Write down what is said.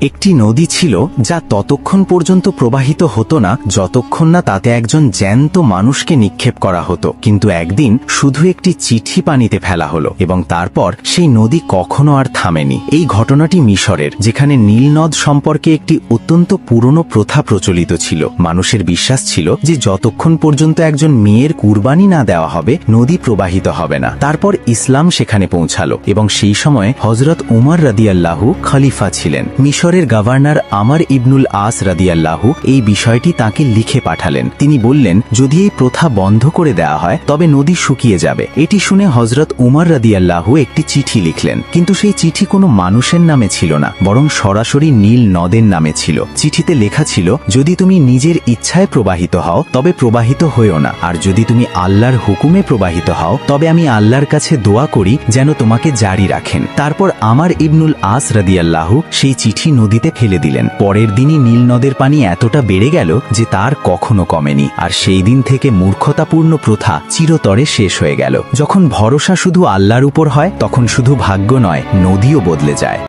একটি নদী ছিল যা ততক্ষণ পর্যন্ত প্রবাহিত হতো না যতক্ষণ না তাতে একজন জ্যান্ত মানুষকে নিক্ষেপ করা হতো। কিন্তু একদিন শুধু একটি চিঠি পানিতে ফেলা হলো এবং তারপর সেই নদী কখনো আর থামেনি। এই ঘটনাটি মিশরের, যেখানে নীল নদ সম্পর্কে একটি অত্যন্ত পুরনো প্রথা প্রচলিত ছিল। মানুষের বিশ্বাস ছিল যে যতক্ষণ পর্যন্ত একজন মেয়ের কুরবানি না দেওয়া হবে নদী প্রবাহিত হবে না। তারপর ইসলাম সেখানে পৌঁছালো এবং সেই সময় হযরত উমর রাদিয়াল্লাহু খলিফা ছিলেন। মিশরের গভর্নর আমর ইবনুল আস রাদিয়াল্লাহু এই বিষয়টি তাকে লিখে পাঠালেন। তিনি বললেন, যদি এই প্রথা বন্ধ করে দেওয়া হয় তবে নদী শুকিয়ে যাবে। এটি শুনে হযরত উমর রাদিয়াল্লাহু একটি চিঠি লিখলেন, কিন্তু সেই চিঠি কোনো মানুষের নামে ছিল না, বরং সরাসরি নীল নদের নামে ছিল। চিঠিতে লেখা ছিল, যদি তুমি নিজের ইচ্ছায় প্রবাহিত হও তবে প্রবাহিত হইও না, আর যদি তুমি আল্লাহর হুকুমে প্রবাহিত হও তবে আমি আল্লাহর কাছে দোয়া করি যেন তোমাকে জারি রাখেন। তারপর আমর ইবনুল আস রাদিয়াল্লাহু সেই চিঠি নদীতে ফেলে দিলেন। পরের দিনই নীল নদের পানি এতটা বেড়ে গেল যে তার কখনো কমেনি, আর সেই দিন থেকে মূর্খতাপূর্ণ প্রথা চিরতরে শেষ হয়ে গেল। যখন ভরসা শুধু আল্লাহর উপর হয় তখন শুধু ভাগ্য নয়, নদীও বদলে যায়।